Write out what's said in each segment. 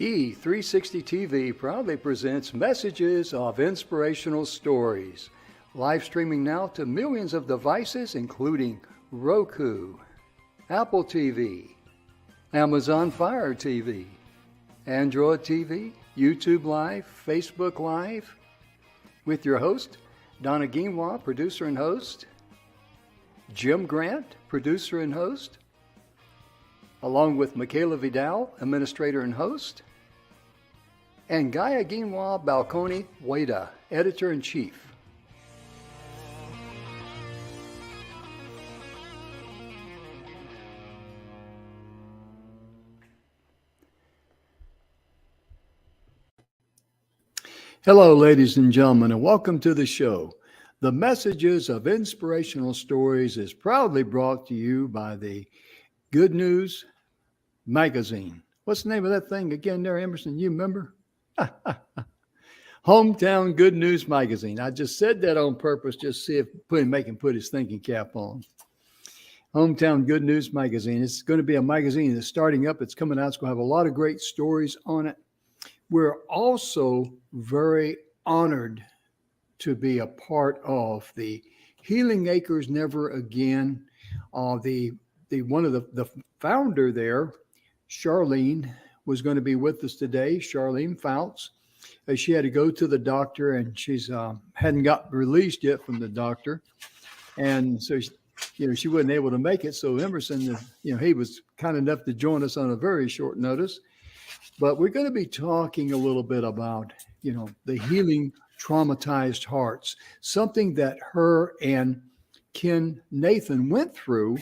E360 TV proudly presents messages of inspirational stories. Live streaming now to millions of devices, including Roku, Apple TV, Amazon Fire TV, Android TV, YouTube Live, Facebook Live, with your host, Donna Guimwa, producer and host, Jim Grant, producer and host, along with Michaela Vidal, administrator and host, and Gaia Guimwa Balconi Wada, editor-in-chief. Hello, ladies and gentlemen, and welcome to the show. The Messages of Inspirational Stories is proudly brought to you by the Good News Magazine. What's the name of that thing again there, Emerson? You remember? Hometown Good News Magazine. I just said that on purpose, just see if make him put his thinking cap on. Hometown Good News Magazine. It's going to be a magazine that's starting up. It's coming out. It's going to have a lot of great stories on it. We're also very honored to be a part of the Healing Acres Never Again. One of the founder there, Charlene, was going to be with us today. Charlene Fouts. She had to go to the doctor, and she's hadn't got released yet from the doctor, and so she wasn't able to make it. So Emerson, he was kind enough to join us on a very short notice. But we're going to be talking a little bit about the healing traumatized hearts, something that her and Ken Nathan went through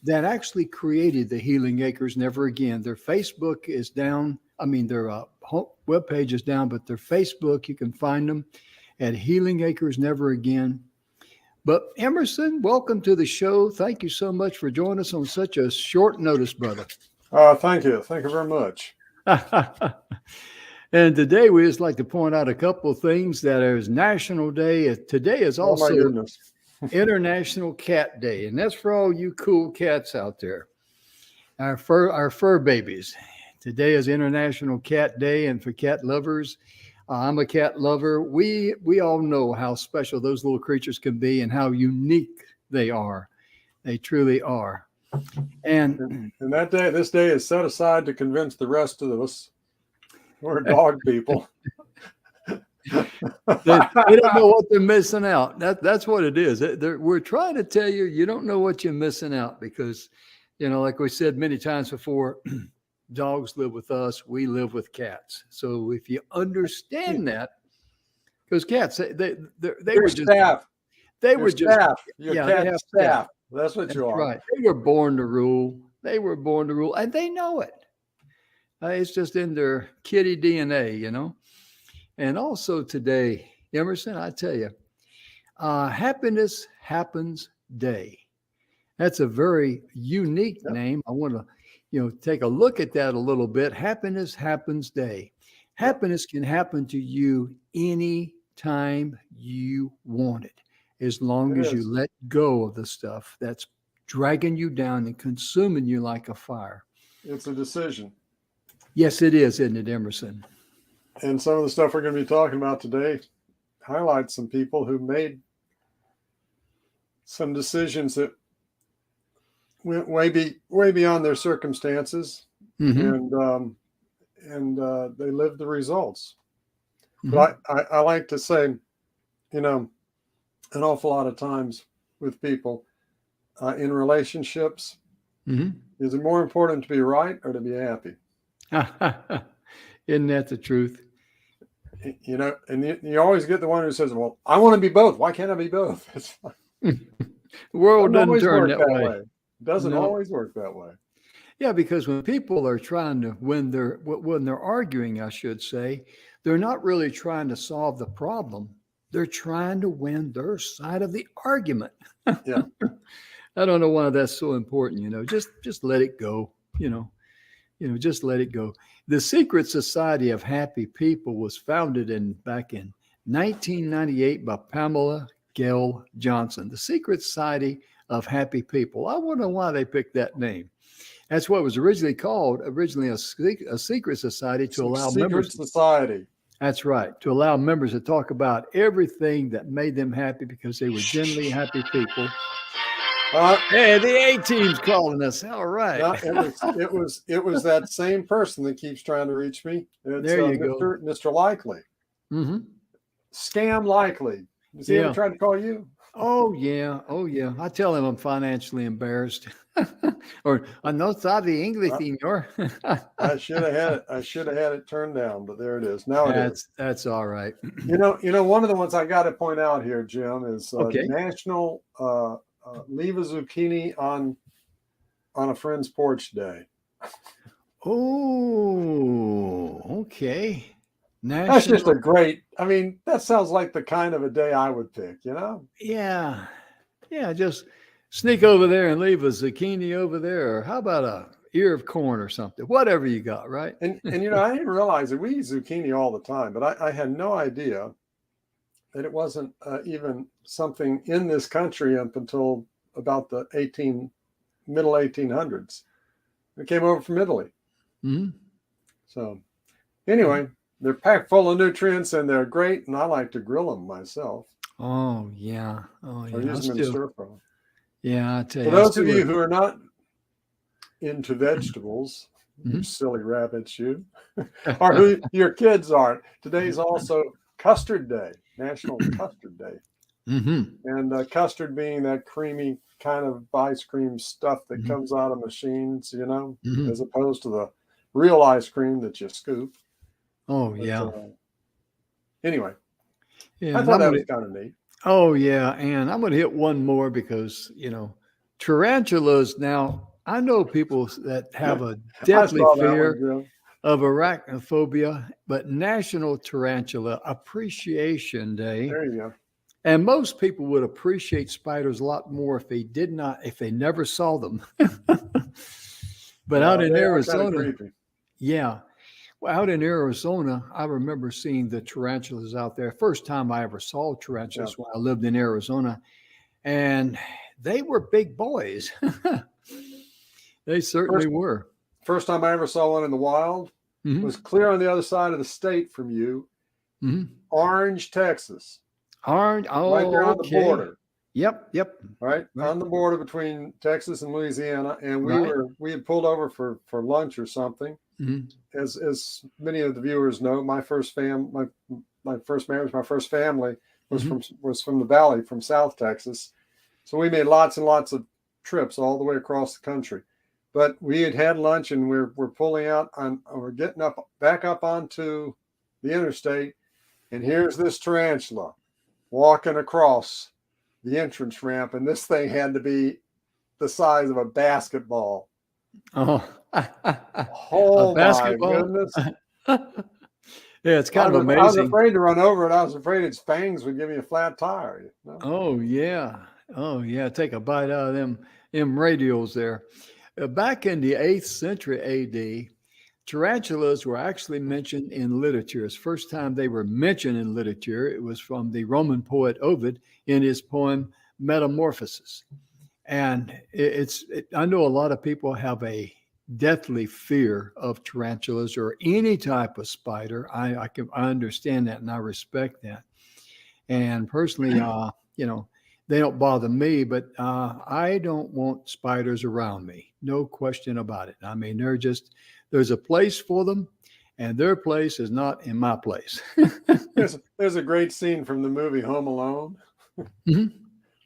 that actually created the Healing Acres Never Again. Their Facebook is down. Their webpage is down, but their Facebook, you can find them at Healing Acres Never Again. But Emerson, welcome to the show. Thank you so much for joining us on such a short notice, brother. Thank you. Thank you very much. And today we just like to point out a couple of things. That is National Day. Today is also International Cat Day, and that's for all you cool cats out there. Our fur babies. Today is International Cat Day, and for cat lovers, I'm a cat lover. We all know how special those little creatures can be and how unique they are. They truly are. And this day is set aside to convince the rest of us we're dog people. They don't know what they're missing out. That's what it is. We're trying to tell you, you don't know what you're missing out because, like we said many times before, dogs live with us. We live with cats. So if you understand that, because cats, they were just staff. They were just staff. Your cat staff. That's what you are. Right. They were born to rule. And they know it. It's just in their kitty DNA, And also today, Emerson, I tell you, Happiness Happens Day. That's a very unique name. I want to, take a look at that a little bit. Happiness Happens Day. Happiness can happen to you any time you want it, as long as you let go of the stuff that's dragging you down and consuming you like a fire. It's a decision. Yes, it is, isn't it, Emerson? And some of the stuff we're going to be talking about today highlights some people who made some decisions that went way beyond their circumstances, mm-hmm. and they lived the results. Mm-hmm. But I like to say, an awful lot of times with people in relationships, mm-hmm. is it more important to be right or to be happy? Isn't that the truth? And you always get the one who says, well, I want to be both. Why can't I be both? It's like, the world doesn't turn that way. It doesn't always work that way. Yeah, because when people are trying to, when they're arguing, I should say, they're not really trying to solve the problem. They're trying to win their side of the argument. Yeah. I don't know why that's so important. Just let it go. Just let it go. The Secret Society of Happy People was founded back in 1998 by Pamela Gail Johnson. The Secret Society of Happy People. I wonder why they picked that name. That's what it was originally called. Originally a secret society to allow members. Secret society. That's right. To allow members to talk about everything that made them happy because they were genuinely happy people. Hey, the A-team's calling us. All right. No, it was that same person that keeps trying to reach me. It's, there you go. Mr. Likely. Mm-hmm. Scam Likely. Has he ever tried to call you? Oh yeah. I tell him I'm financially embarrassed. Or I'm not sorry, English, senor. I should have had it turned down, but there it is. Now it is. That's all right. You know, one of the ones I got to point out here, Jim, is National Leave a Zucchini on a Friend's Porch Day. Oh, okay. That's just a great. I mean, that sounds like the kind of a day I would pick. You know? Yeah. Just sneak over there and leave a zucchini over there, or how about a ear of corn or something? Whatever you got, right? And you know, I didn't realize that we eat zucchini all the time, but I had no idea that it wasn't even something in this country up until about the middle 1800s. It came over from Italy. Mm-hmm. So anyway, they're packed full of nutrients and they're great, and I like to grill them myself. Oh yeah. Or use them in stir fry. Yeah, I tell you. For those of you who are not into vegetables, you silly rabbits, you, or who your kids aren't, today's also Custard Day, National Custard Day. And custard being that creamy kind of ice cream stuff that comes out of machines, you know, as opposed to the real ice cream that you scoop. Oh, yeah. Anyway, yeah, I thought that was kind of neat. Oh, yeah. And I'm going to hit one more because, you know, tarantulas. Now, I know people that have a deadly fear of arachnophobia, but National Tarantula Appreciation Day. There you go. And most people would appreciate spiders a lot more if they never saw them. But out in Arizona, out in Arizona, I remember seeing the tarantulas out there. First time I ever saw tarantulas when I lived in Arizona, and they were big boys. They certainly were. First time I ever saw one in the wild was clear on the other side of the state from you, Orange, Texas. Orange, right there on the border. Yep. Right on the border between Texas and Louisiana, and we had pulled over for lunch or something. As many of the viewers know, my first marriage, my first family was from the valley, from South Texas. So we made lots and lots of trips all the way across the country. But we had lunch, and we're pulling out we're getting back up onto the interstate, and here's this tarantula walking across the entrance ramp, and this thing had to be the size of a basketball. Oh, oh my goodness. Yeah, it's kind of amazing. I was afraid to run over it. I was afraid its fangs would give me a flat tire. You know? Oh yeah. Take a bite out of them radials there. Back in the 8th century AD, tarantulas were actually mentioned in literature. It's the first time they were mentioned in literature. It was from the Roman poet Ovid in his poem Metamorphosis. And I know a lot of people have a deathly fear of tarantulas or any type of spider. I understand that, and I respect that. And personally, they don't bother me, but I don't want spiders around me. No question about it. I mean, there's a place for them, and their place is not in my place. There's a great scene from the movie Home Alone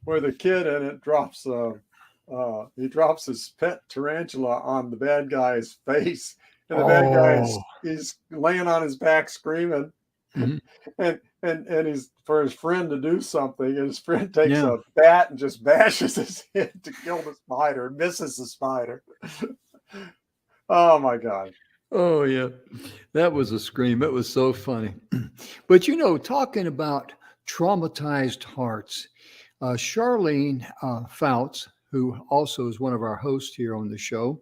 where the kid in it drops his pet tarantula on the bad guy's face, and the bad guy is laying on his back screaming, and he's for his friend to do something, and his friend takes a bat and just bashes his head to kill the spider and misses the spider. Oh my God. Oh yeah. That was a scream. It was so funny. But talking about traumatized hearts, Charlene Fouts, who also is one of our hosts here on the show,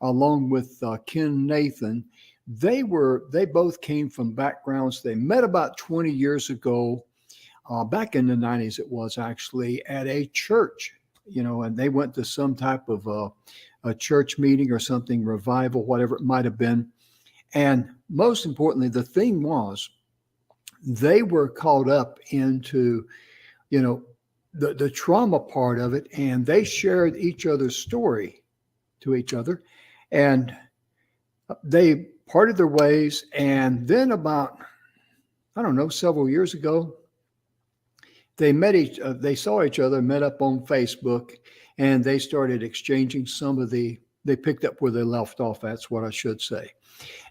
along with Ken Nathan, they both came from backgrounds. They met about 20 years ago, back in the 90s it was actually, at a church and they went to some type of a church meeting or something, revival, whatever it might have been. And most importantly, the thing was, they were caught up into, the trauma part of it, and they shared each other's story to each other, and they parted their ways. And then about, I don't know, several years ago, they saw each other, met up on Facebook, and they started exchanging they picked up where they left off. That's what I should say.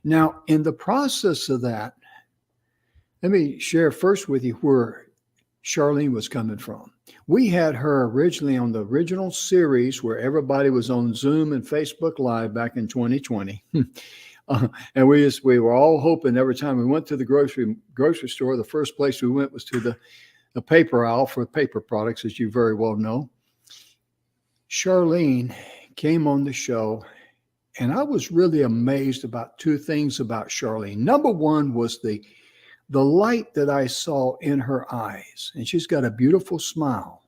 Now, in the process of that, let me share first with you where Charlene was coming from. We had her originally on the original series where everybody was on Zoom and Facebook Live back in 2020. And we were all hoping every time we went to the grocery store, the first place we went was to the paper aisle for paper products, as you very well know. Charlene came on the show, and I was really amazed about two things about Charlene. Number one was the light that I saw in her eyes, and she's got a beautiful smile.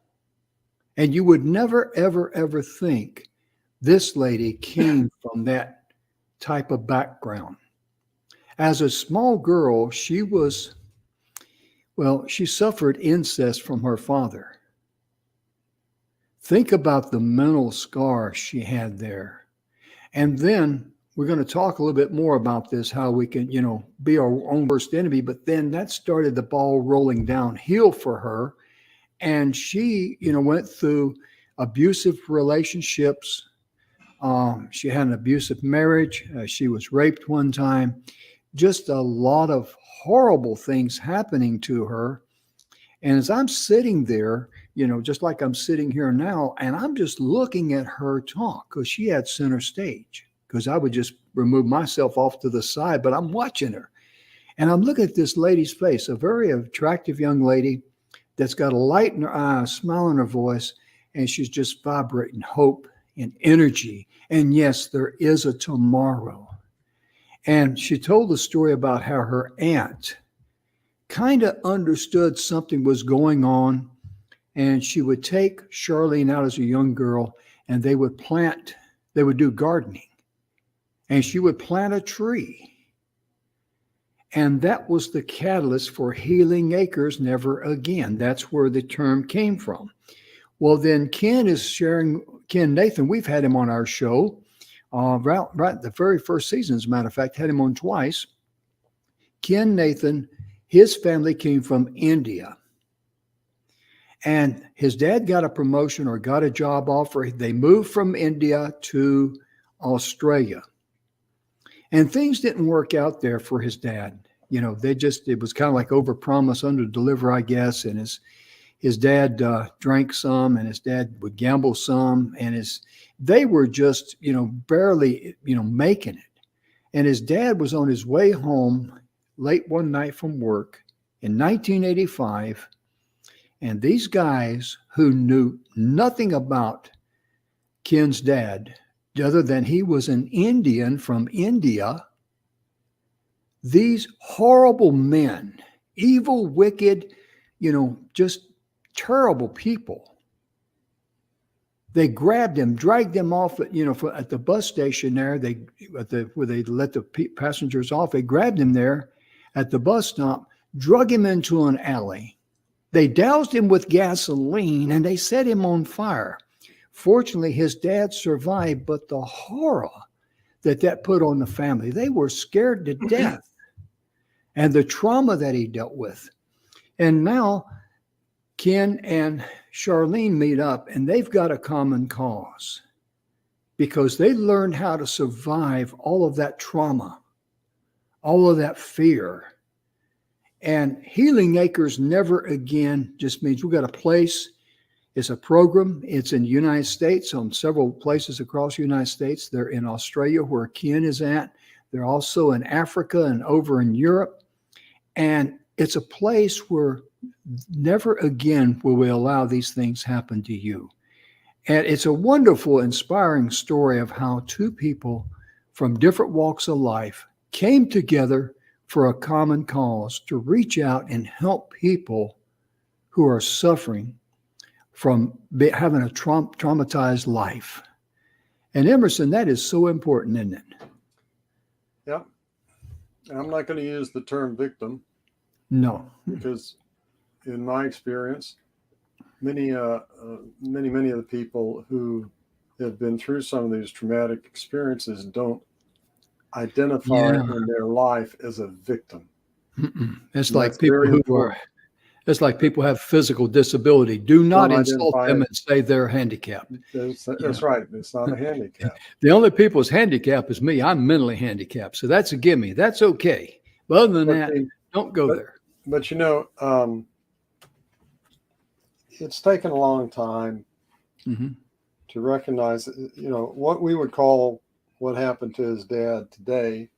And you would never, ever, ever think this lady came from that type of background. As a small girl, she suffered incest from her father. Think about the mental scar she had there. And then we're going to talk a little bit more about this, how we can, be our own worst enemy. But then that started the ball rolling downhill for her. And she, went through abusive relationships. She had an abusive marriage. She was raped one time. Just a lot of horrible things happening to her. And as I'm sitting there, just like I'm sitting here now, and I'm just looking at her talk, because she had center stage, because I would just remove myself off to the side, but I'm watching her. And I'm looking at this lady's face, a very attractive young lady that's got a light in her eye, a smile in her voice, and she's just vibrating hope and energy. And yes, there is a tomorrow. And she told the story about how her aunt kind of understood something was going on, and she would take Charlene out as a young girl, and they would do gardening, and she would plant a tree. And that was the catalyst for Healing Acres Never Again. That's where the term came from. Well, then Ken Nathan, we've had him on our show, right the very first season, as a matter of fact, had him on twice. Ken Nathan, his family came from India. And his dad got a promotion or got a job offer. They moved from India to Australia. And things didn't work out there for his dad. It was kind of like overpromise, underdeliver, I guess. And his dad drank some, and his dad would gamble some. And they were just, barely, making it. And his dad was on his way home late one night from work in 1985. And these guys who knew nothing about Ken's dad, other than he was an Indian from India, these horrible men, evil, wicked, just terrible people, they grabbed him, dragged him off at the bus station there. Where they let the passengers off, they grabbed him there at the bus stop, drug him into an alley. They doused him with gasoline, and they set him on fire. Fortunately, his dad survived, but the horror that put on the family, they were scared to death. And the trauma that he dealt with. And now Ken and Charlene meet up, and they've got a common cause, because they learned how to survive all of that trauma, all of that fear. And Healing Acres Never Again just means we've got a place. It's a program. It's in the United States, on several places across the United States. They're in Australia, where Ken is at. They're also in Africa and over in Europe. And it's a place where never again will we allow these things happen to you. And it's a wonderful, inspiring story of how two people from different walks of life came together for a common cause, to reach out and help people who are suffering from having a traumatized life. And Emerson, that is so important, isn't it? Yeah. I'm not going to use the term victim. No. Because in my experience, many of the people who have been through some of these traumatic experiences don't identify in their life as a victim. It's And like that's people very who important. it's like people have physical disability. Do not Don't insult identify them it. and say they're handicapped. That's right. It's not a handicap. The only people's handicap is me. I'm mentally handicapped. So that's a gimme. That's okay. But other than that, don't go there. But it's taken a long time to recognize, what we would call what happened to his dad today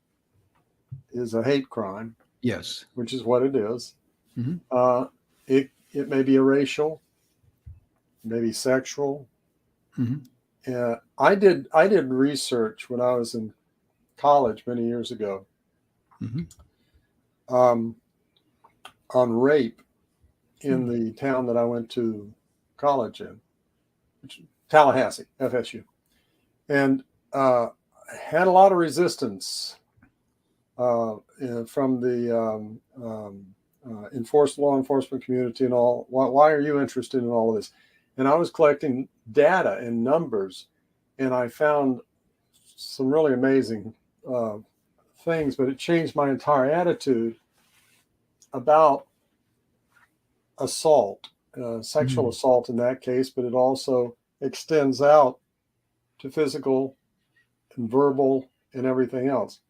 is a hate crime. Yes. Which is what it is. It may be a racial, maybe sexual. I did research when I was in college many years ago on rape in the town that I went to college in, Tallahassee, FSU, and had a lot of resistance from the law enforcement community and all. Why are you interested in all of this? And I was collecting data and numbers, and I found some really amazing things, but it changed my entire attitude about assault, sexual assault in that case, but it also extends out to physical and verbal and everything else.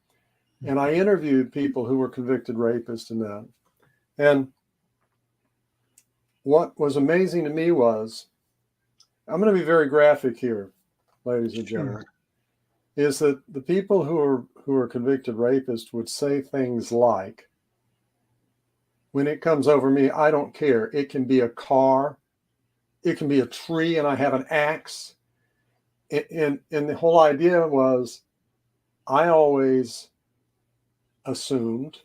And I interviewed people who were convicted rapists in that. And what was amazing to me was, I'm going to be very graphic here, ladies and gentlemen, is that the people who are convicted rapists would say things like, when it comes over me, I don't care. It can be a car, it can be a tree, and I have an axe. And the whole idea was, I always assumed,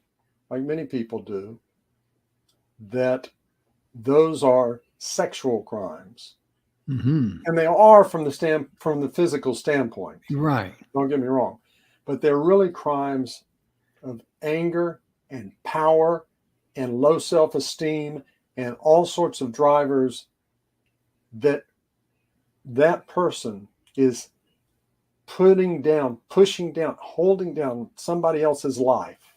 like many people do, that those are sexual crimes. And they are from the physical standpoint. Right. Don't get me wrong. But they're really crimes of anger and power and low self-esteem and all sorts of drivers that person is putting down, pushing down, holding down somebody else's life.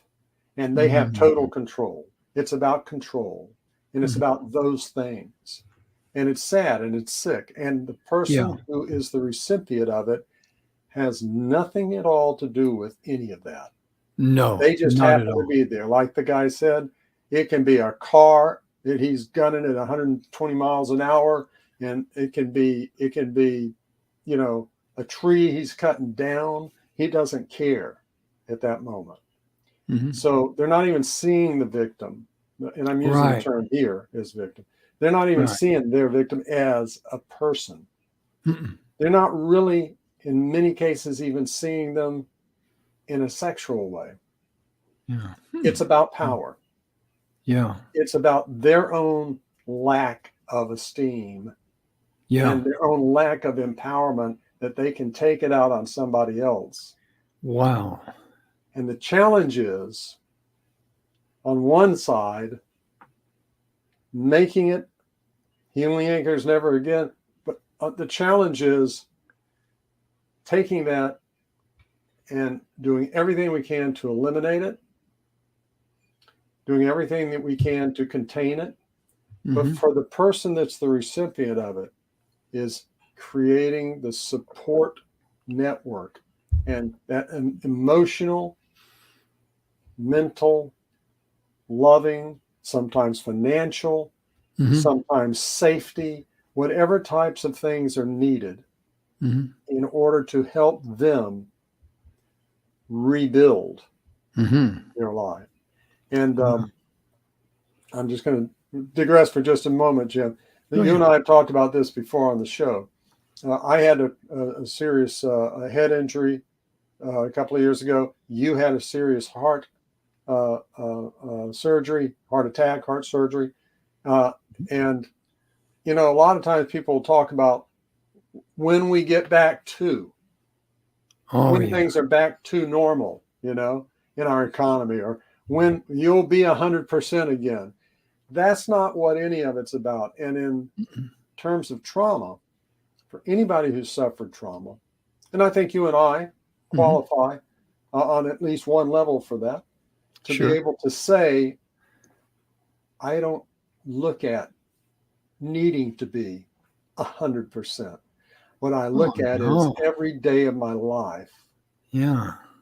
And they have total control. It's about control. And it's about those things. And it's sad and it's sick. And the person who is the recipient of it has nothing at all to do with any of that. No, they just happen to be there. Like the guy said, it can be a car that he's gunning at 120 miles an hour, and it can be, a tree he's cutting down. He doesn't care at that moment. So they're not even seeing the victim, and I'm using the term here as victim. They're not even seeing their victim as a person. They're not really, in many cases, even seeing them in a sexual way. It's about power. It's about their own lack of esteem and their own lack of empowerment that they can take it out on somebody else. Wow. And the challenge is, on one side, making it healing anchors never again. But the challenge is taking that and doing everything we can to eliminate it, doing everything that we can to contain it. But for the person that's the recipient of it, is creating the support network and that emotional, mental, loving, sometimes financial, sometimes safety, whatever types of things are needed in order to help them rebuild their life. And I'm just going to digress for just a moment, Jim. You and I have talked about this before on the show. I had a serious head injury a couple of years ago. You had a serious heart surgery, heart surgery. And a lot of times people talk about when we get back to, when things are back to normal, in our economy, or when you'll be 100% again. That's not what any of it's about. And in terms of trauma, for anybody who's suffered trauma, and I think you and I qualify on at least one level for that, to be able to say, I don't look at needing to be 100%. What I look at is every day of my life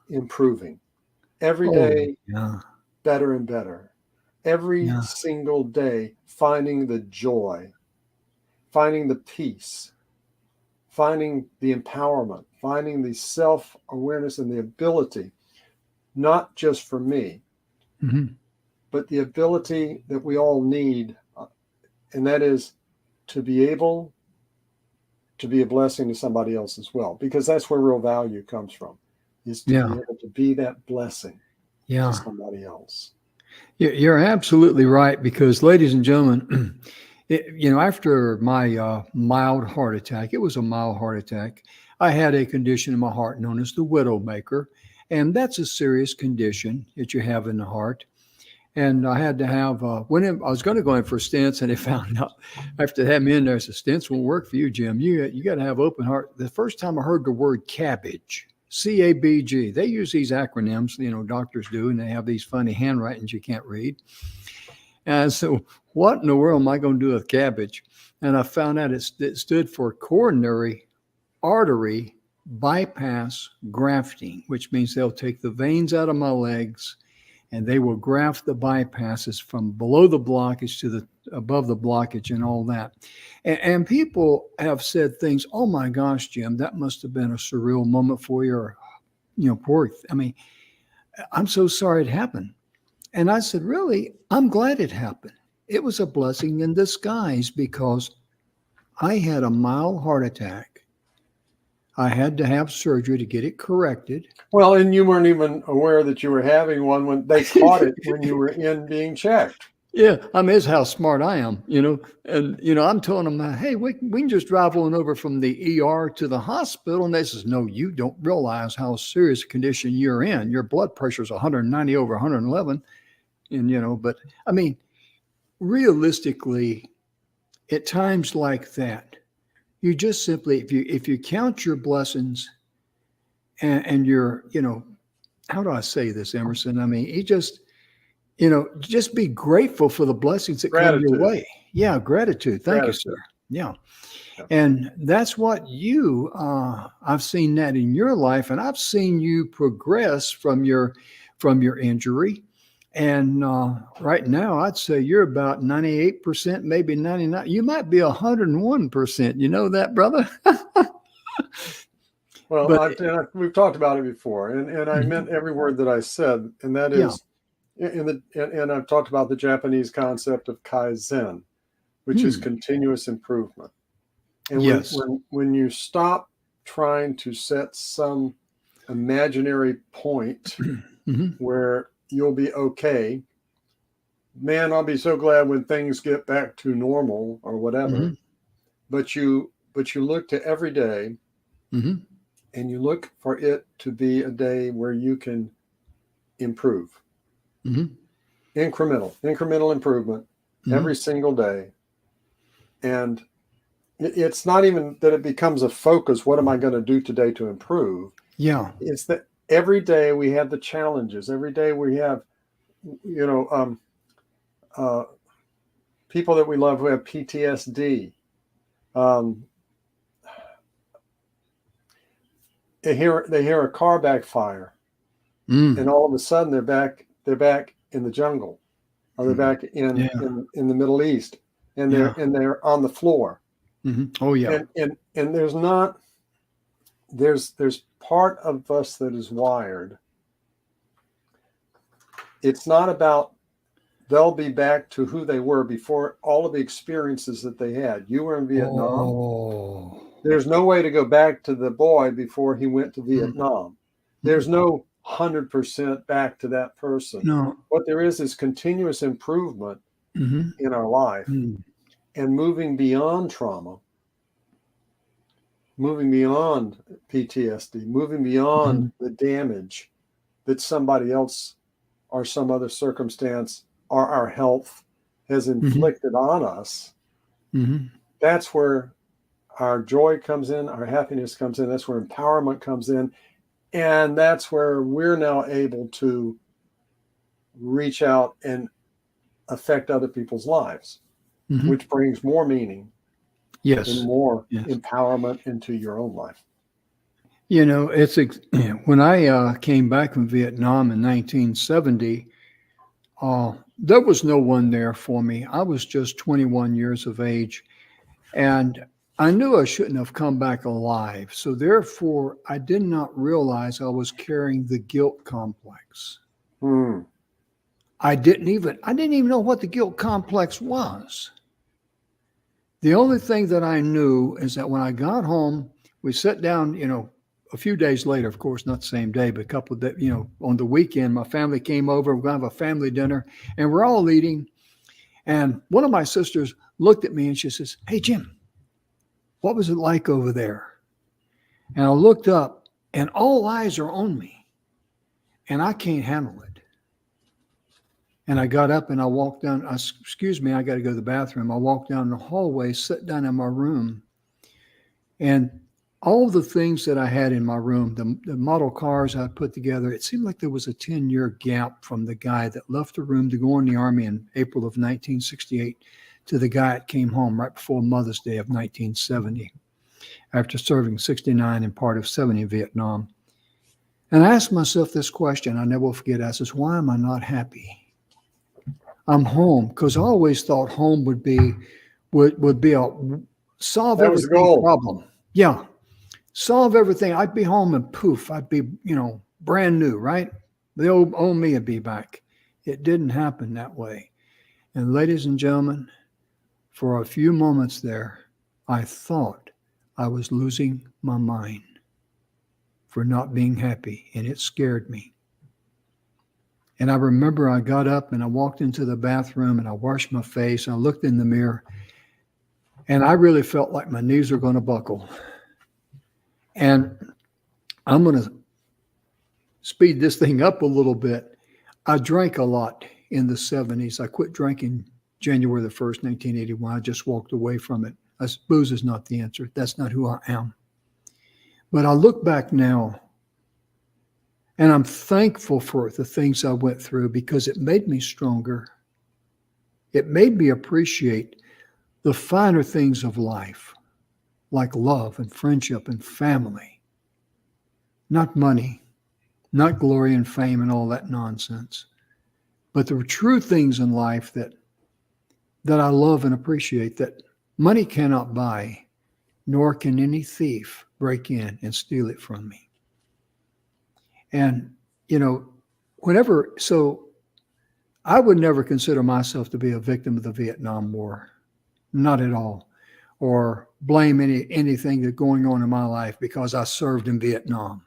improving. Every day better and better. Every single day finding the joy, finding the peace, finding the empowerment, finding the self-awareness and the ability, not just for me, but the ability that we all need, and that is to be able to be a blessing to somebody else as well, because that's where real value comes from, is to be able to be that blessing to somebody else. You're absolutely right, because, ladies and gentlemen, after my mild heart attack, it was a mild heart attack, I had a condition in my heart known as the widowmaker, and that's a serious condition that you have in the heart. And I had to have, I was going to go in for stents, and they found out after they had me in there, the stents won't work for you, Jim. You got to have open heart. The first time I heard the word cabbage, CABG, they use these acronyms, doctors do, and they have these funny handwritings you can't read. And so, what in the world am I going to do with cabbage? And I found out it stood for coronary artery bypass grafting, which means they'll take the veins out of my legs and they will graft the bypasses from below the blockage to above the blockage and all that. And people have said things, oh my gosh, Jim, that must have been a surreal moment for you, or, I'm so sorry it happened. And I said, really, I'm glad it happened. It was a blessing in disguise, because I had a mild heart attack. I had to have surgery to get it corrected. Well, and you weren't even aware that you were having one when they caught it when you were in being checked. Yeah, it's how smart I am, and, I'm telling them, hey, we can just drive on over from the ER to the hospital. And they says, no, you don't realize how serious a condition you're in. Your blood pressure is 190 over 111. And, but realistically, at times like that, you just simply, if you count your blessings and your, how do I say this, Emerson? You just be grateful for the blessings that come your way. Yeah, gratitude. Thank you, sir. Yeah. And that's what I've seen that in your life, and I've seen you progress from your injury. And right now, I'd say you're about 98%, maybe 99%. You might be 101%. You know that, brother? Well, we've talked about it before, and I meant every word that I said, and that is, and I've talked about the Japanese concept of Kaizen, which is continuous improvement. And when you stop trying to set some imaginary point where you'll be okay, man, I'll be so glad when things get back to normal or whatever. But you look to every day, and you look for it to be a day where you can improve. Incremental improvement every single day. And it's not even that it becomes a focus. What am I going to do today to improve? Yeah. It's that every day we have the challenges. Every day we have, people that we love who have PTSD. They hear a car backfire, and all of a sudden they're back in the jungle, or they're back in the Middle East, and they're on the floor. Oh yeah. And there's part of us that is wired. It's not about they'll be back to who they were before all of the experiences that they had. You were in Vietnam. There's no way to go back to the boy before he went to Vietnam. There's no 100% back to that person. No. What there is continuous improvement in our life. and moving beyond trauma, moving beyond PTSD, moving beyond the damage that somebody else or some other circumstance or our health has inflicted on us. That's where our joy comes in, our happiness comes in, that's where empowerment comes in, and that's where we're now able to reach out and affect other people's lives, which brings more meaning and more empowerment into your own life. You know, when I came back from Vietnam in 1970, there was no one there for me. I was just 21 years of age, and I knew I shouldn't have come back alive. So therefore, I did not realize I was carrying the guilt complex. I didn't even know what the guilt complex was. The only thing that I knew is that when I got home, we sat down, a few days later, of course, not the same day, but a couple of days, on the weekend, my family came over. We're going to have a family dinner, and we're all eating. And one of my sisters looked at me and she says, "Hey, Jim, what was it like over there?" And I looked up, and all eyes are on me, and I can't handle it. And I got up and I walked down. Excuse me, I got to go to the bathroom. I walked down the hallway, sat down in my room, and all the things that I had in my room, the model cars I put together, it seemed like there was a 10-year gap from the guy that left the room to go in the Army in April of 1968 to the guy that came home right before Mother's Day of 1970 after serving 69 and part of 70 in Vietnam. And I asked myself this question, I never will forget. I says, why am I not happy? I'm home, because I always thought home would be a solve everything problem. Yeah. Solve everything. I'd be home and poof, I'd be, brand new, right? The old me would be back. It didn't happen that way. And ladies and gentlemen, for a few moments there, I thought I was losing my mind for not being happy, and it scared me. And I remember I got up and I walked into the bathroom and I washed my face and I looked in the mirror, and I really felt like my knees were going to buckle. And I'm going to speed this thing up a little bit. I drank a lot in the 70s. I quit drinking January the 1st, 1981. I just walked away from it. Booze is not the answer. That's not who I am. But I look back now, and I'm thankful for the things I went through, because it made me stronger. It made me appreciate the finer things of life, like love and friendship and family. Not money, not glory and fame and all that nonsense, but the true things in life that I love and appreciate, that money cannot buy, nor can any thief break in and steal it from me. And, so I would never consider myself to be a victim of the Vietnam War, not at all, or blame anything that's going on in my life because I served in Vietnam.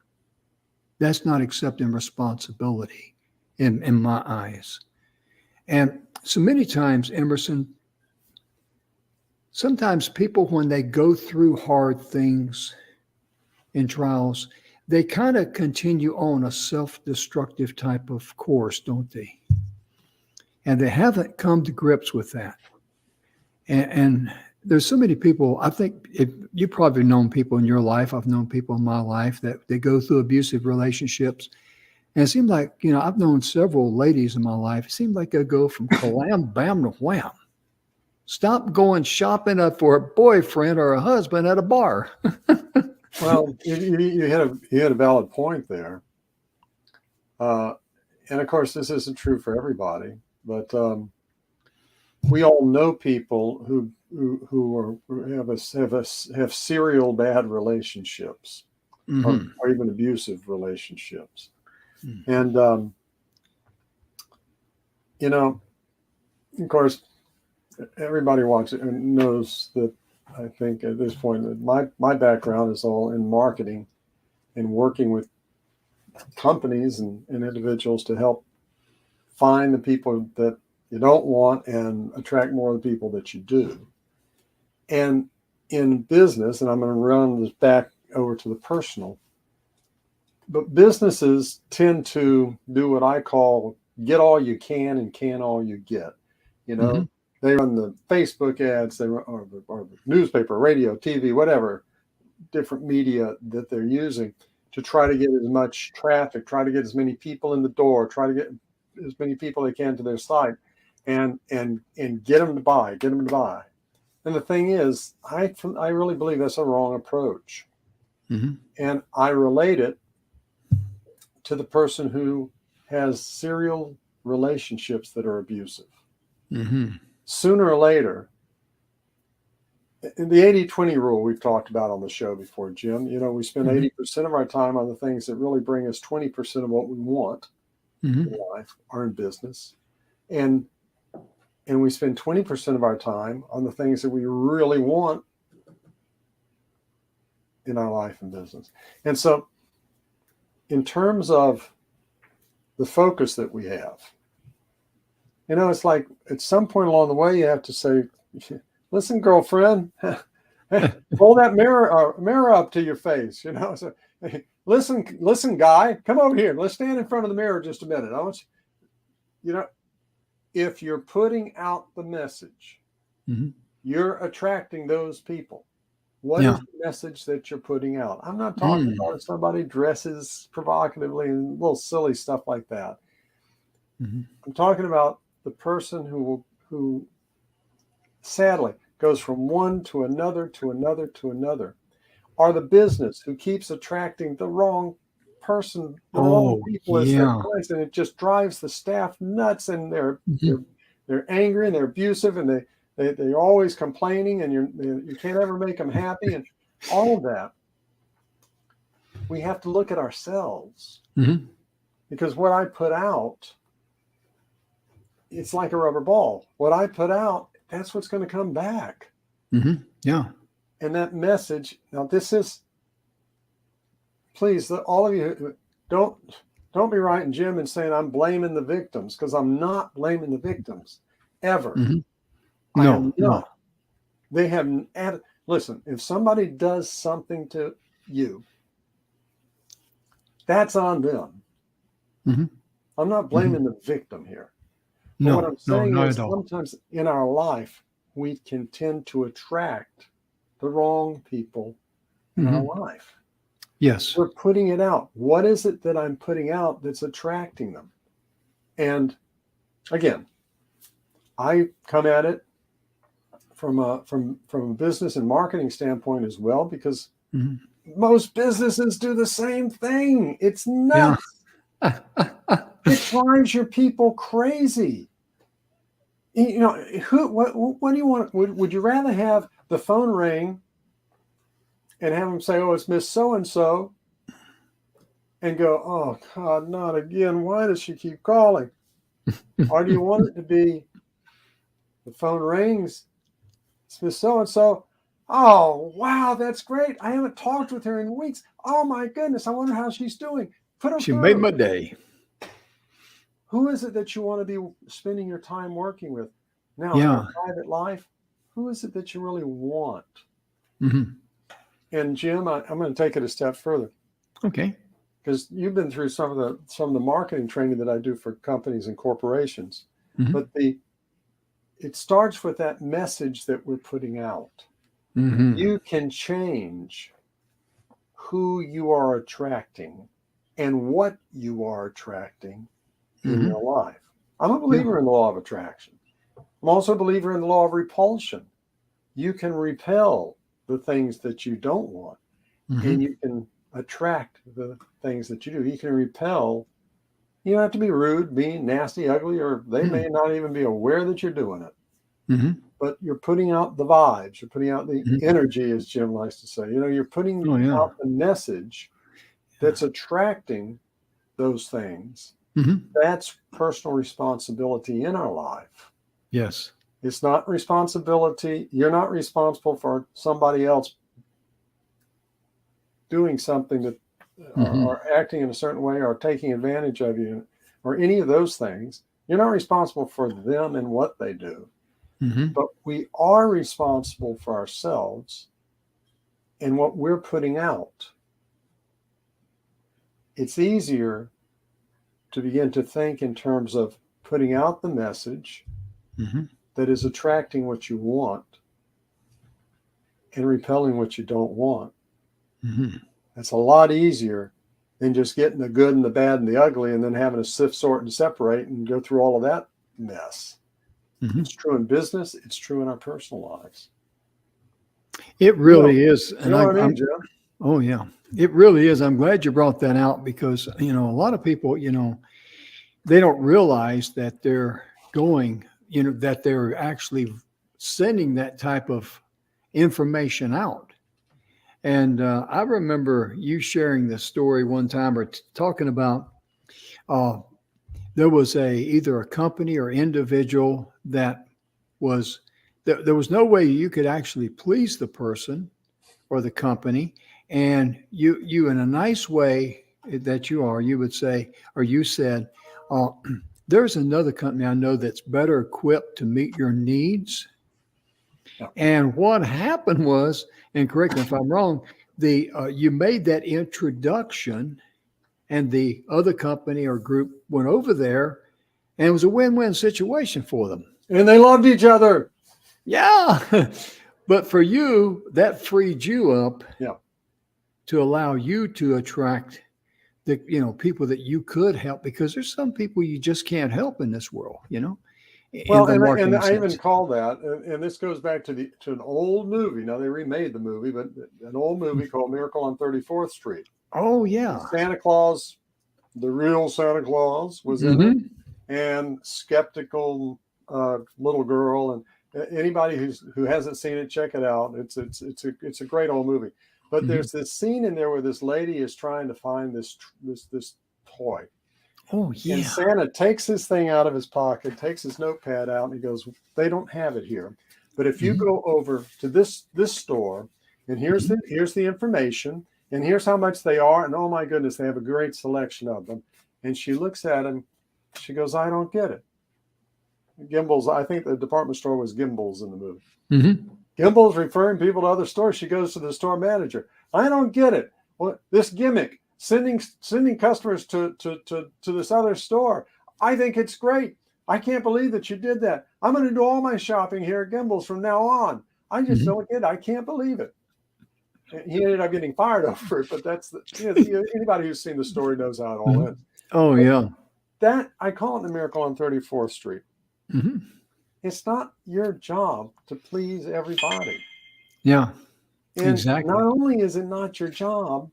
That's not accepting responsibility in my eyes. And so many times, Emerson, sometimes people, when they go through hard things and trials, they kind of continue on a self-destructive type of course, don't they? And they haven't come to grips with that. And there's so many people, I think you've probably known people in your life, I've known people in my life that they go through abusive relationships. And it seems like, I've known several ladies in my life. It seems like they go from kalam, bam to wham. Stop going shopping for a boyfriend or a husband at a bar. Well, you had a valid point there. And of course, this isn't true for everybody, but we all know people who have serial bad relationships, or even abusive relationships. And, of course, everybody walks and knows that. I think at this point that my background is all in marketing and working with companies and individuals to help find the people that you don't want and attract more of the people that you do. And in business, and I'm going to run this back over to the personal, but businesses tend to do what I call get all you can and can all you get. You know, Mm-hmm. they run the Facebook ads, they run, or the newspaper, radio, TV, whatever, different media that they're using to try to get as much traffic, try to get as many people in the door, try to get as many people they can to their site, and get them to buy, get them to buy. And the thing is, I really believe that's a wrong approach. Mm-hmm. And I relate it to the person who has serial relationships that are abusive. Mm-hmm. Sooner or later, in the 80-20 rule we've talked about on the show before, Jim, you know, we spend 80% of our time on the things that really bring us 20% of what we want in life or in business. And we spend 20% of our time on the things that we really want in our life and business. And so in terms of the focus that we have, you know, it's like at some point along the way, you have to say, listen, girlfriend, hold that mirror up to your face, you know. So, hey, listen, guy, come over here. Let's stand in front of the mirror just a minute. I want you know, if you're putting out the message, you're attracting those people. What is the message that you're putting out? I'm not talking about if somebody dresses provocatively and little silly stuff like that. I'm talking about the person who sadly goes from one to another to another to another, or the business who keeps attracting the wrong person, the wrong people as their place, and it just drives the staff nuts, and they're angry and they're abusive, and they're always complaining, and you can't ever make them happy, and all of that. We have to look at ourselves, because what I put out, it's like a rubber ball. What I put out, that's what's going to come back. Yeah. And that message, now this is, please, all of you, don't be writing Jim and saying I'm blaming the victims, because I'm not blaming the victims ever. I am not. They have added, listen, if somebody does something to you, that's on them. I'm not blaming the victim here. But what I'm saying is sometimes in our life, we can tend to attract the wrong people in our life. Yes. We're putting it out. What is it that I'm putting out that's attracting them? And again, I come at it from a business and marketing standpoint as well, because most businesses do the same thing. It's nuts. It drives your people crazy. You know, what do you want? Would you rather have the phone ring and have them say, "Oh, it's Miss So-and-so," and go, "Oh God, not again. Why does she keep calling?" Or do you want it to be the phone rings, it's Miss So-and-so? Oh, wow, that's great. I haven't talked with her in weeks. Oh my goodness, I wonder how she's doing. Put her She through. made my day. Who is it that you want to be spending your time working with? Now, in your private life, who is it that you really want? And Jim, I'm going to take it a step further. Okay. Because you've been through some of the marketing training that I do for companies and corporations. But it starts with that message that we're putting out. You can change who you are attracting and what you are attracting in your life. I'm a believer in the law of attraction. I'm also a believer in the law of repulsion. You can repel the things that you don't want, and you can attract the things that you do. You can repel. You don't have to be rude, mean, nasty, ugly, or they may not even be aware that you're doing it. But you're putting out the vibes. You're putting out the energy, as Jim likes to say. You know, you're putting out the message that's attracting those things. That's personal responsibility in our life. Yes. It's not responsibility. You're not responsible for somebody else doing something that or acting in a certain way or taking advantage of you or any of those things. You're not responsible for them and what they do. but we are responsible for ourselves and what we're putting out. It's easier to begin to think in terms of putting out the message that is attracting what you want and repelling what you don't want. That's a lot easier than just getting the good and the bad and the ugly and then having to sift, sort, and separate and go through all of that mess. It's true in business. It's true in our personal lives. It really is. You know what I mean, Jim? Oh, yeah. It really is. I'm glad you brought that out because, a lot of people, they don't realize that they're going, that they're actually sending that type of information out. And I remember you sharing this story one time or talking about there was either a company or individual that was, there was no way you could actually please the person or the company. And you in a nice way that you would say, or you said, there's another company I know that's better equipped to meet your needs. And what happened was, and correct me if I'm wrong, you made that introduction and the other company or group went over there and it was a win-win situation for them. And they loved each other. Yeah. But for you, that freed you up to allow you to attract the people that you could help, because there's some people you just can't help in this world, Well, and I even call that, and this goes back to an old movie. Now they remade the movie, but an old movie called Miracle on 34th Street. Oh yeah, Santa Claus, the real Santa Claus, was in it, and skeptical little girl, and anybody who hasn't seen it, check it out. It's a great old movie. But there's this scene in there where this lady is trying to find this toy. Oh, yeah. And Santa takes his thing out of his pocket, takes his notepad out, and he goes, "They don't have it here. But if you go over to this store, and here's the information, and here's how much they are, and oh my goodness, they have a great selection of them." And she looks at him, she goes, "I don't get it." Gimbals, I think the department store was Gimbals in the movie. Gimbals referring people to other stores. She goes to the store manager. "I don't get it. Well, this gimmick, sending customers to this other store. I think it's great. I can't believe that you did that. I'm going to do all my shopping here at Gimbals from now on. I just don't get it. I can't believe it." He ended up getting fired over it, but that's anybody who's seen the story knows how it all ends. Oh, yeah. That, I call it the Miracle on 34th Street. It's not your job to please everybody. Yeah, and exactly. Not only is it not your job,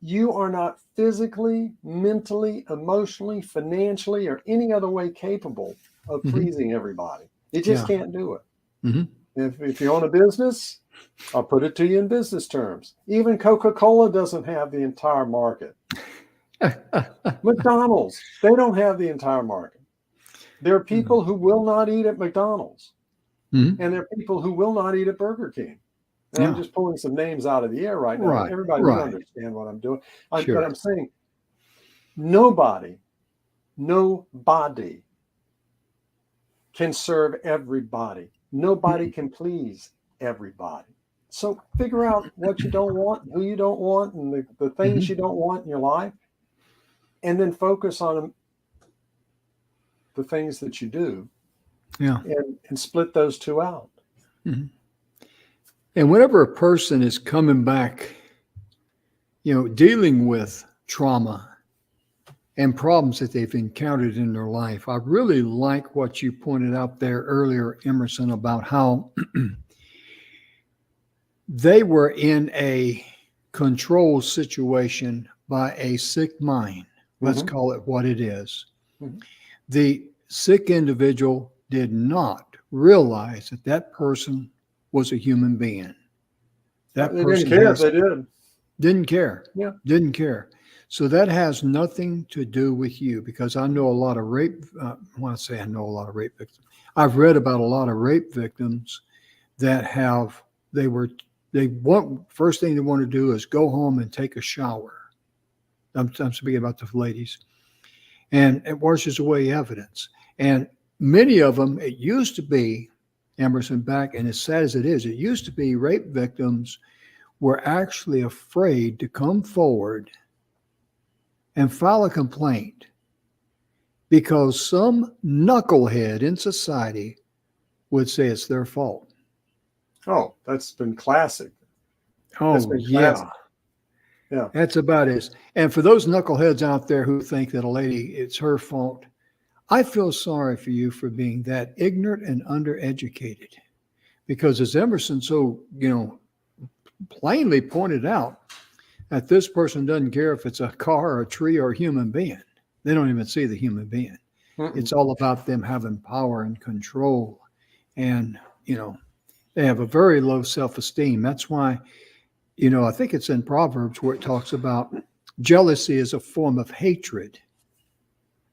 you are not physically, mentally, emotionally, financially, or any other way capable of pleasing everybody. You just can't do it. If you own a business, I'll put it to you in business terms. Even Coca-Cola doesn't have the entire market. McDonald's, they don't have the entire market. There are people who will not eat at McDonald's, and there are people who will not eat at Burger King. And I'm just pulling some names out of the air right now. Everybody will understand what I'm doing. But I'm saying nobody can serve everybody. Nobody can please everybody. So figure out what you don't want, who you don't want, and the things you don't want in your life, and then focus on the things that you do, and split those two out. And whenever a person is coming back, dealing with trauma and problems that they've encountered in their life, I really like what you pointed out there earlier, Emerson, about how they were in a control situation by a sick mind. Let's call it what it is. The sick individual did not realize that person was a human being. That they person didn't care if they did. Didn't care. Yeah. Didn't care. So that has nothing to do with you, because I know a lot of rape. When I say I know a lot of rape victims, I've read about a lot of rape victims that first thing they want to do is go home and take a shower. I'm speaking about the ladies. And it washes away evidence. And many of them, it used to be Emerson, back, and as sad as it used to be rape victims were actually afraid to come forward and file a complaint because some knucklehead in society would say it's their fault. Oh, that's been classic. Oh, yeah. Yeah. That's about it. And for those knuckleheads out there who think that a lady, it's her fault, I feel sorry for you for being that ignorant and undereducated. Because as Emerson so, plainly pointed out, that this person doesn't care if it's a car or a tree or a human being. They don't even see the human being. It's all about them having power and control. And, they have a very low self-esteem. That's why, I think it's in Proverbs where it talks about jealousy is a form of hatred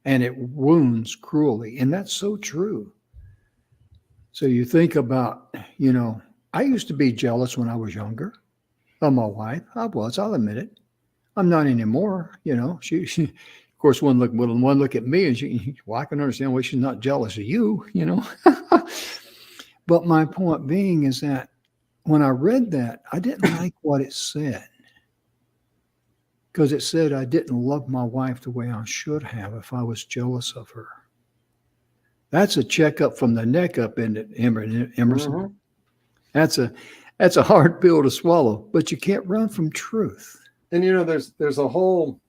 and it wounds cruelly. And that's so true. So you think about, I used to be jealous when I was younger of my wife. I'll admit it. I'm not anymore. She of course, one look at me and I can understand why she's not jealous of you, But my point being is that when I read that, I didn't like what it said. Because it said I didn't love my wife the way I should have if I was jealous of her. That's a checkup from the neck up, isn't it, Emerson? Mm-hmm. That's a hard pill to swallow, but you can't run from truth. And there's a whole.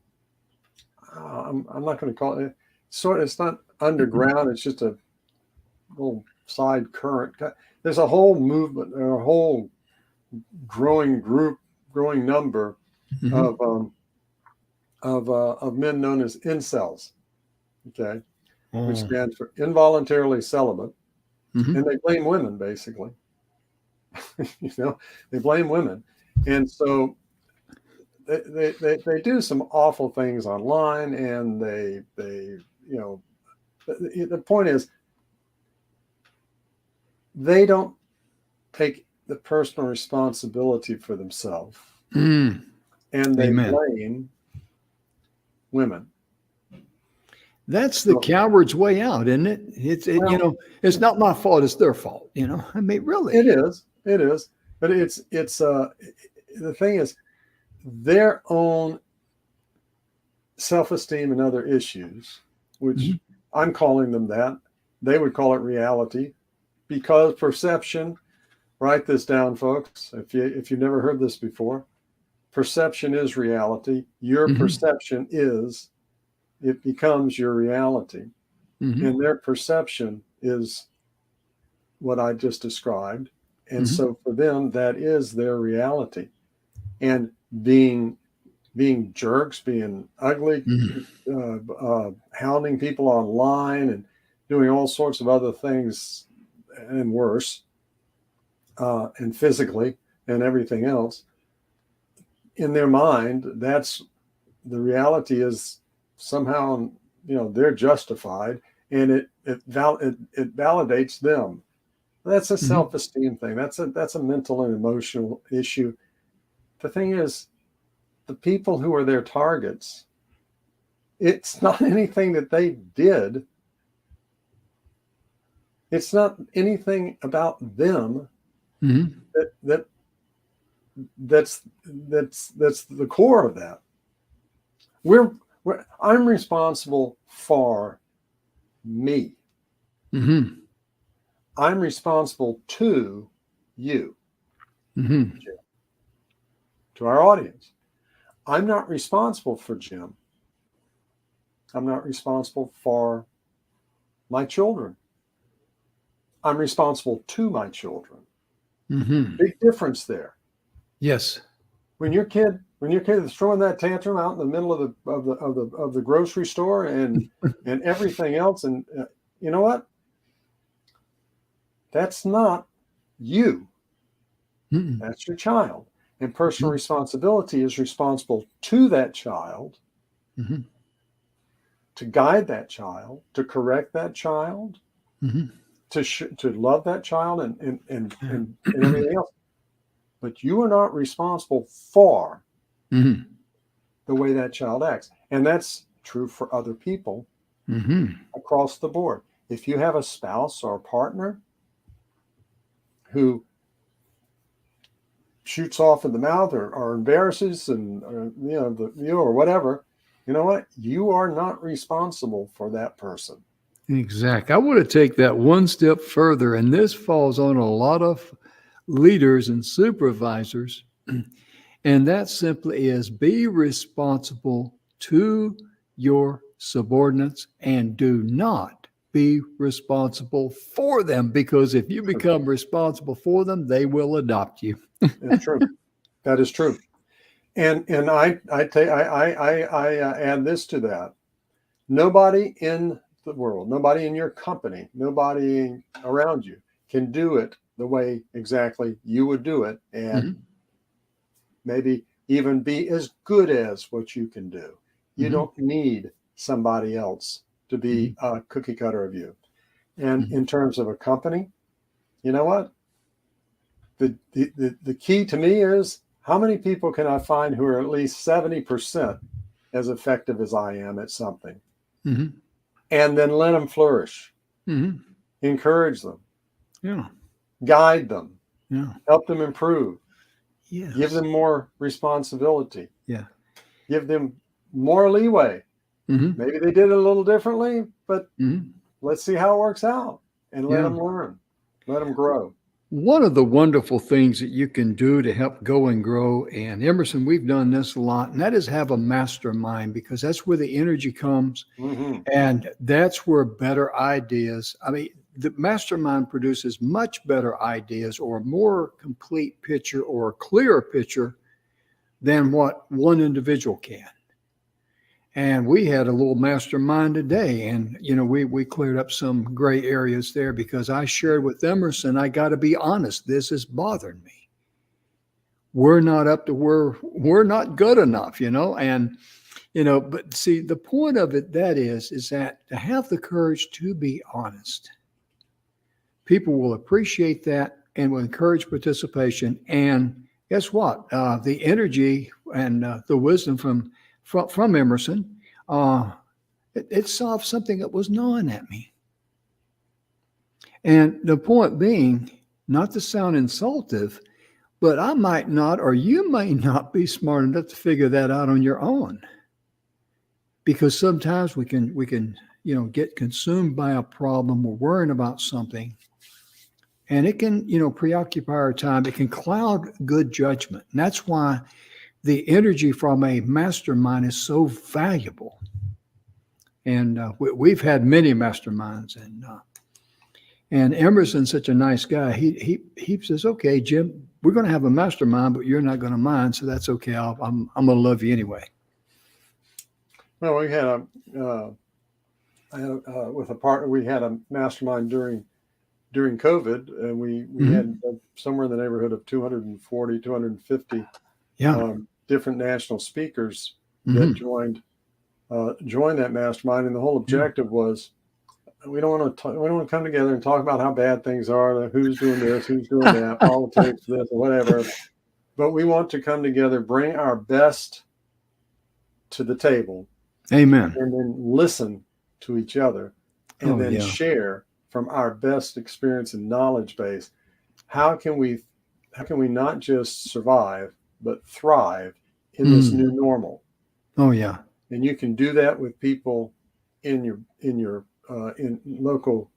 I'm not going to call it. It's not underground. It's just a little side current. There's a whole movement, or a whole growing number of men known as incels. Okay, which stands for involuntarily celibate, and they blame women basically. They blame women, and so they do some awful things online, and the point is they don't take the personal responsibility for themselves, and they blame women. That's the coward's way out, isn't it? It's not my fault; it's their fault. I mean, really, it is. But it's the thing is their own self-esteem and other issues, which I'm calling them that. They would call it reality, because perception. Write this down, folks. If you've never heard this before, perception is reality. Your perception it becomes your reality, and their perception is what I just described. And so for them, that is their reality. And being jerks, being ugly, hounding people online and doing all sorts of other things and worse, and physically and everything else, in their mind, that's the reality is somehow, they're justified, and it validates them. That's a self-esteem thing. That's a mental and emotional issue. The thing is, the people who are their targets, it's not anything that they did. It's not anything about them that's the core of that. I'm responsible for me. I'm responsible to you, Jim, to our audience. I'm not responsible for Jim. I'm not responsible for my children. I'm responsible to my children. Big difference there. Yes. When your kid is throwing that tantrum out in the middle of the grocery store and everything else, and you know what? That's not you. That's your child. And personal responsibility is responsible to that child, to guide that child, to correct that child, to love that child and everything else. But you are not responsible for the way that child acts. And that's true for other people across the board. If you have a spouse or a partner, who shoots off in the mouth or embarrasses and or whatever, you know what? You are not responsible for that person. Exactly. I want to take that one step further, and this falls on a lot of leaders and supervisors, and that simply is be responsible to your subordinates and do not be responsible for them, because if you become responsible for them, they will adopt you. It's true. That is true. And I add this to that. Nobody in the world, nobody in your company, nobody around you can do it the way exactly you would do it, and maybe even be as good as what you can do. You don't need somebody else to be a cookie cutter of you. And in terms of a company, you know what? The key to me is, how many people can I find who are at least 70% as effective as I am at something? And then let them flourish. Encourage them. Yeah. Guide them. Yeah. Help them improve. Yes. Give them more responsibility. Yeah. Give them more leeway. Maybe they did it a little differently, but let's see how it works out, and let them learn. Let them grow. One of the wonderful things that you can do to help go and grow, and Emerson, we've done this a lot, and that is have a mastermind, because that's where the energy comes, and that's where better ideas, I mean, the mastermind produces much better ideas or a more complete picture or a clearer picture than what one individual can. And we had a little mastermind today, and we cleared up some gray areas there, because I shared with Emerson, I got to be honest, this is bothering me. We're not up to where we're not good enough, but see, the point of it is that to have the courage to be honest, people will appreciate that and will encourage participation. And guess what? The energy and the wisdom from Emerson, it solved something that was gnawing at me. And the point being, not to sound insultive, but I might not, or you may not be smart enough to figure that out on your own. Because sometimes we can get consumed by a problem or worrying about something, and it can preoccupy our time. It can cloud good judgment, and that's why the energy from a mastermind is so valuable. And we've had many masterminds, and Emerson's such a nice guy. He says, "Okay, Jim, we're going to have a mastermind, but you're not going to mind, so that's okay. I'm going to love you anyway." Well, we had with a partner, we had a mastermind during COVID, and we had somewhere in the neighborhood of 240, 250 different national speakers that joined that mastermind. And the whole objective was, we don't want to come together and talk about how bad things are, who's doing this, who's doing that, politics, this or whatever. But we want to come together, bring our best to the table. Amen. And then listen to each other, and share from our best experience and knowledge base. How can we not just survive, but thrive in this new normal? Oh yeah. And you can do that with people in your local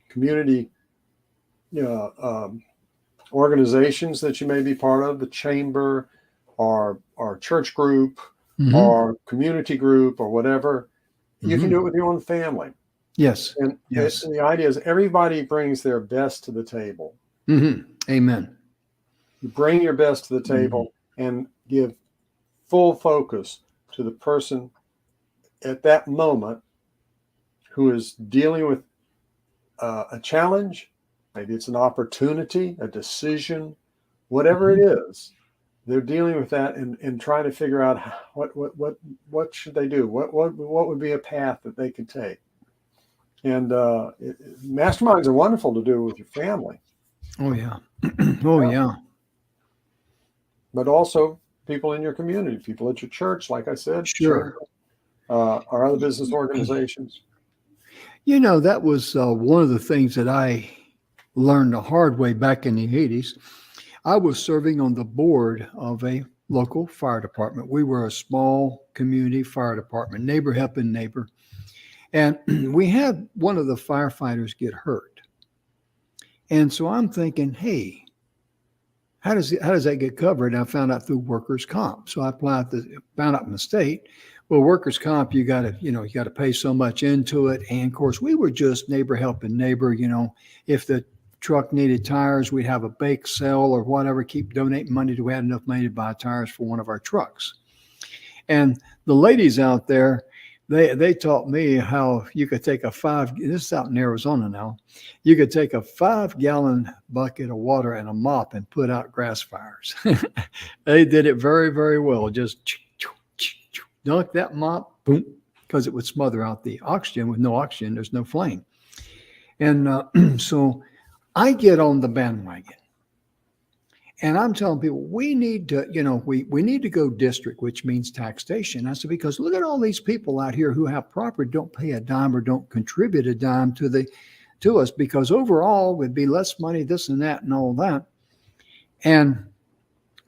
community organizations that you may be part of, the chamber, or church group, or community group, or whatever. You can do it with your own family. Yes. And the idea is everybody brings their best to the table. Amen. You bring your best to the table and give full focus to the person at that moment who is dealing with a challenge. Maybe it's an opportunity, a decision, whatever it is. They're dealing with that and trying to figure out what should they do? What would be a path that they could take? And masterminds are wonderful to do with your family. Oh yeah. Yeah. But also people in your community, people at your church, like I said, sure, or other business organizations. That was one of the things that I learned the hard way back in the 80s. I was serving on the board of a local fire department. We were a small community fire department, neighbor helping neighbor. And we had one of the firefighters get hurt. And so I'm thinking, hey, how does that get covered? And I found out through workers' comp. So I found out in the state, well, workers' comp, you got to pay so much into it. And of course, we were just neighbor helping neighbor. If the truck needed tires, we'd have a bake sale or whatever, keep donating money till we had enough money to buy tires for one of our trucks. And the ladies out there, they taught me how you could take this is out in Arizona now, you could take a 5-gallon bucket of water and a mop and put out grass fires. They did it very, very well. Just dunk that mop, boom, because it would smother out the oxygen. With no oxygen, there's no flame. And so I get on the bandwagon. And I'm telling people, we need to, we need to go district, which means taxation. I said, because look at all these people out here who have property, don't pay a dime or don't contribute a dime to us, because overall it would be less money, this and that and all that. And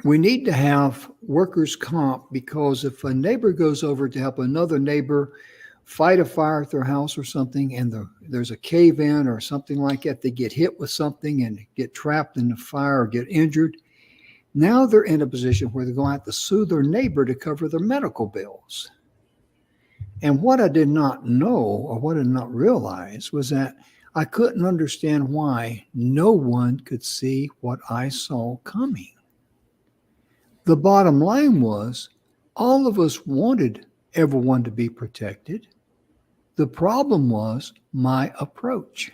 we need to have workers' comp, because if a neighbor goes over to help another neighbor fight a fire at their house or something, and there's a cave in or something like that, they get hit with something and get trapped in the fire or get injured. Now they're in a position where they're going to have to sue their neighbor to cover their medical bills. And what I did not know, or what I did not realize, was that I couldn't understand why no one could see what I saw coming. The bottom line was, all of us wanted everyone to be protected. The problem was my approach.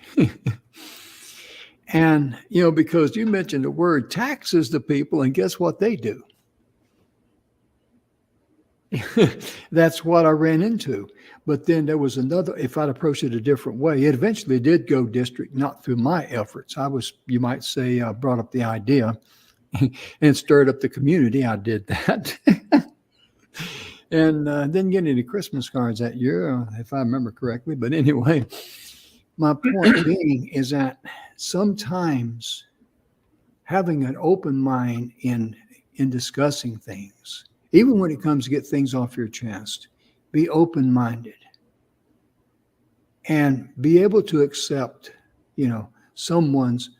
And, because you mentioned the word taxes to people, and guess what they do? That's what I ran into. But then there was another, if I'd approached it a different way, it eventually did go district, not through my efforts. I was, you might say, brought up the idea and stirred up the community. I did that. And didn't get any Christmas cards that year, if I remember correctly. But anyway, my point being is that sometimes having an open mind in discussing things, even when it comes to get things off your chest, be open-minded and be able to accept, someone's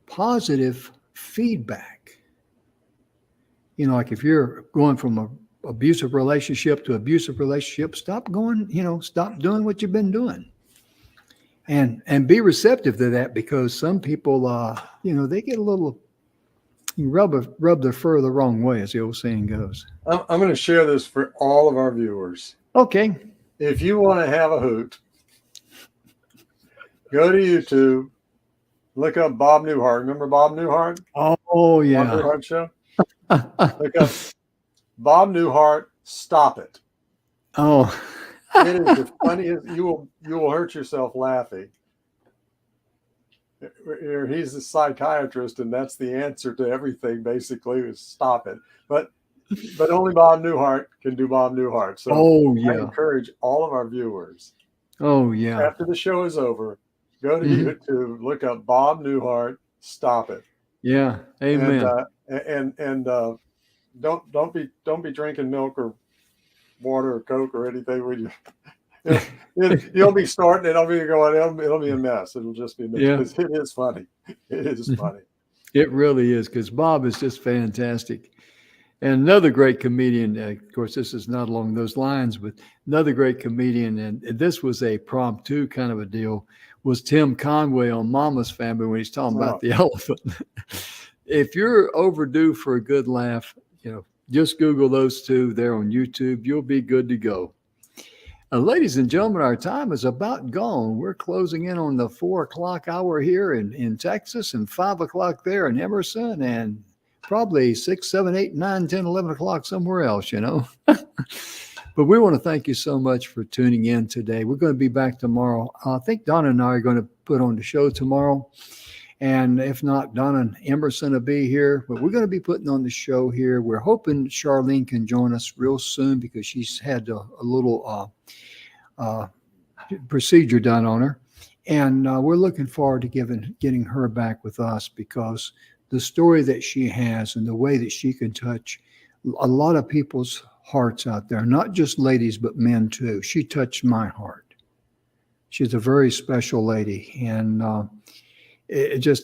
positive feedback. Like if you're going from a abusive relationship to abusive relationship, stop doing what you've been doing, and be receptive to that, because some people, they get a little, rub their fur the wrong way, as the old saying goes. I'm going to share this for all of our viewers. Okay. If you want to have a hoot, go to YouTube, look up Bob Newhart. Remember Bob Newhart? Oh yeah. Bob Newhart show. Look up Bob Newhart, Stop It. Oh. It is the funniest. You will hurt yourself laughing. He's a psychiatrist, and that's the answer to everything. Basically, is stop it. But only Bob Newhart can do Bob Newhart. So I encourage all of our viewers. Oh yeah. After the show is over, go to YouTube, look up Bob Newhart, Stop It. Yeah. Amen. And don't be drinking milk or water or Coke or anything when you'll be starting, it'll be a mess. It'll just be a mess. Yeah. Because it is funny. It is funny. It really is, because Bob is just fantastic. And another great comedian, of course, this is not along those lines, but another great comedian, and this was a promptu kind of a deal, was Tim Conway on Mama's Family, when he's talking about the elephant. If you're overdue for a good laugh, just Google those two there on YouTube. You'll be good to go. Ladies and gentlemen, our time is about gone. We're closing in on the 4:00 hour here in Texas, and 5:00 there in Emerson, and probably 6, 7, 8, 9, 10, 11 o'clock somewhere else, But we want to thank you so much for tuning in today. We're going to be back tomorrow. I think Donna and I are going to put on the show tomorrow. And if not, Donna and Emerson will be here. But we're going to be putting on the show here. We're hoping Charlene can join us real soon, because she's had a little procedure done on her. And we're looking forward to getting her back with us, because the story that she has and the way that she can touch a lot of people's hearts out there, not just ladies, but men too. She touched my heart. She's a very special lady. And I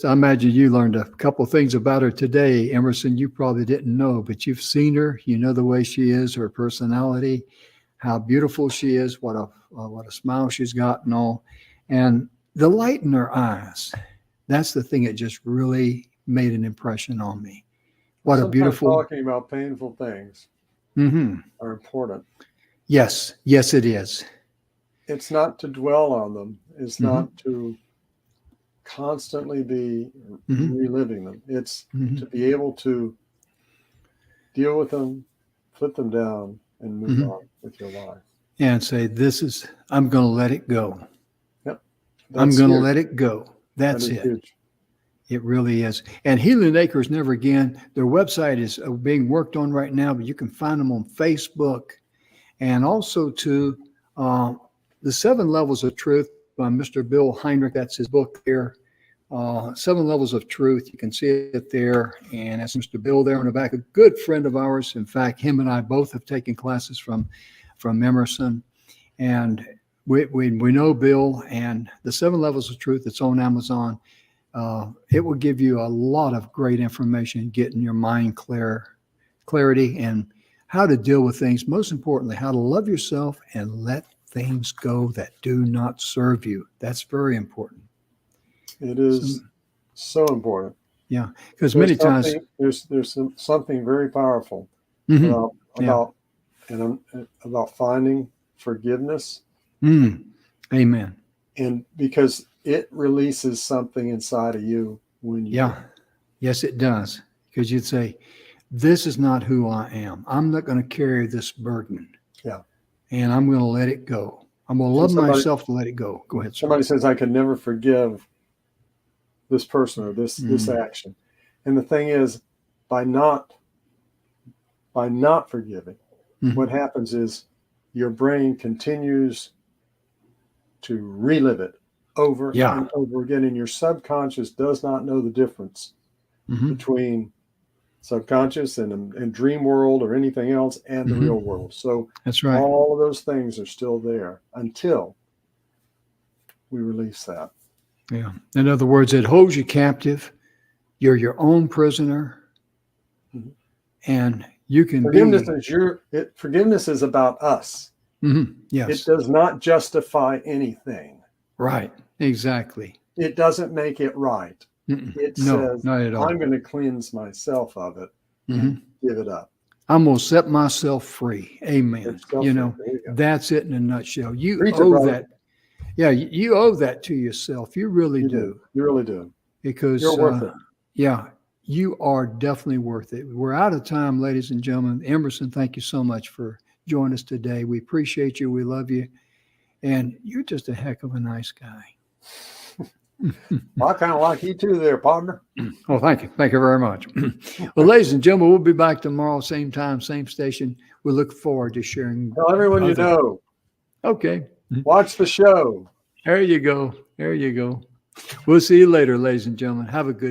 imagine you learned a couple things about her today, Emerson, you probably didn't know, but you've seen her. You know the way she is, her personality, how beautiful she is, what a smile she's got and all. And the light in her eyes, that's the thing that just really made an impression on me. What Sometimes a beautiful. talking about painful things are important. Yes, yes, it is. It's not to dwell on them. It's not to constantly be reliving them. It's to be able to deal with them, put them down, and move on with your life. And say, I'm going to let it go. Yep. I'm going to let it go. That's it. Huge. It really is. And Healing Acres Never Again, their website is being worked on right now, but you can find them on Facebook. And also to The 7 Levels of Truth by Mr. Bill Heinrich. That's his book there. 7 Levels of Truth. You can see it there. And that's Mr. Bill there in the back, a good friend of ours. In fact, him and I both have taken classes from Emerson. And we know Bill, and the 7 Levels of Truth, it's on Amazon. It will give you a lot of great information, getting your mind clarity, and how to deal with things. Most importantly, how to love yourself and let things go that do not serve you. That's very important. It is so important. Yeah, because many times there's something very powerful about finding forgiveness. Amen. And because it releases something inside of you when you. Yeah. Yes, it does. Because you'd say, this is not who I am. I'm not going to carry this burden. Yeah. And I'm going to let it go. I'm going to love myself to let it go. Go ahead, sir. Somebody says, I could never forgive this person or this action. And the thing is, by not forgiving, what happens is your brain continues to relive it over and over again. And your subconscious does not know the difference between subconscious and dream world or anything else and the real world. So that's right. All of those things are still there until we release that. Yeah. In other words, it holds you captive. You're your own prisoner. And you can forgiveness is about us. Yes. It does not justify anything. Right. Exactly. It doesn't make it right. It says, not at all. I'm going to cleanse myself of it and give it up. I'm going to set myself free. Amen. That's it in a nutshell. You owe that. Yeah, you owe that to yourself. You really do. You really do. Because you're worth it. Yeah, you are definitely worth it. We're out of time, ladies and gentlemen. Emerson, thank you so much for joining us today. We appreciate you. We love you. And you're just a heck of a nice guy. I kind of like you too there, partner. Oh, thank you. Thank you very much. Well, ladies and gentlemen, we'll be back tomorrow, same time, same station. We look forward to sharing. Tell everyone you know. Okay. Watch the show. There you go. There you go. We'll see you later, ladies and gentlemen. Have a good